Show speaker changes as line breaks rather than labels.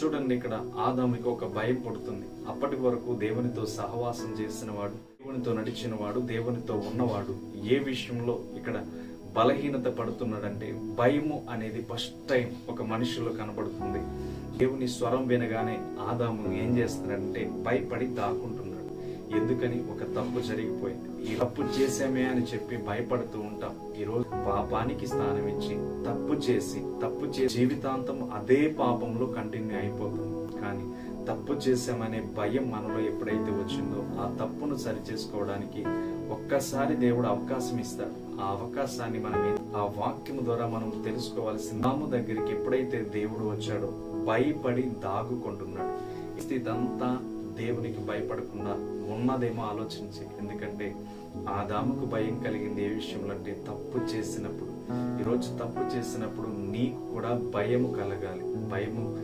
చూడండి, ఇక్కడ ఆదాముకి ఒక భయం పుడుతుంది. అప్పటి వరకు దేవునితో సహవాసం చేసిన వాడు, దేవునితో నడిచిన వాడు, దేవునితో ఉన్నవాడు ఏ విషయంలో ఇక్కడ బలహీనత పడుతున్నాడంటే భయము అనేది ఫస్ట్ టైం ఒక మనిషిలో కనబడుతుంది. దేవుని స్వరం వినగానే ఆదాము ఏం చేస్తున్నాడంటే భయపడి దాక్కుంటున్నాడు. ఎందుకని? ఒక తప్పు జరిగిపోయింది. ఈ తప్పు చేసామే అని చెప్పి భయపడుతూ ఉంటాం. ఈరోజు పాపానికి స్థానం ఇచ్చి తప్పు చేసి జీవితాంతం అదే పాపంలో కంటిన్యూ అయిపోతుంది. కానీ తప్పు చేసామనే భయం మనలో ఎప్పుడైతే వచ్చిందో ఆ తప్పును సరి చేసుకోవడానికి ఒక్కసారి దేవుడు అవకాశం ఇస్తాడు. ఆ అవకాశాన్ని ఆ వాక్యం ద్వారా మనం తెలుసుకోవాల్సిన నాము దగ్గరికి ఎప్పుడైతే దేవుడు వచ్చాడో భయపడి దాగుకుంటున్నాడు. ఇదంతా దేవునికి భయపడకుండా ఉన్నదేమో ఆలోచించి. ఎందుకంటే ఆదాముకు భయం కలిగింది ఏ విషయంలో అంటే తప్పు చేసినప్పుడు. ఈరోజు తప్పు చేసినప్పుడు నీకు కూడా భయము కలగాలి. భయము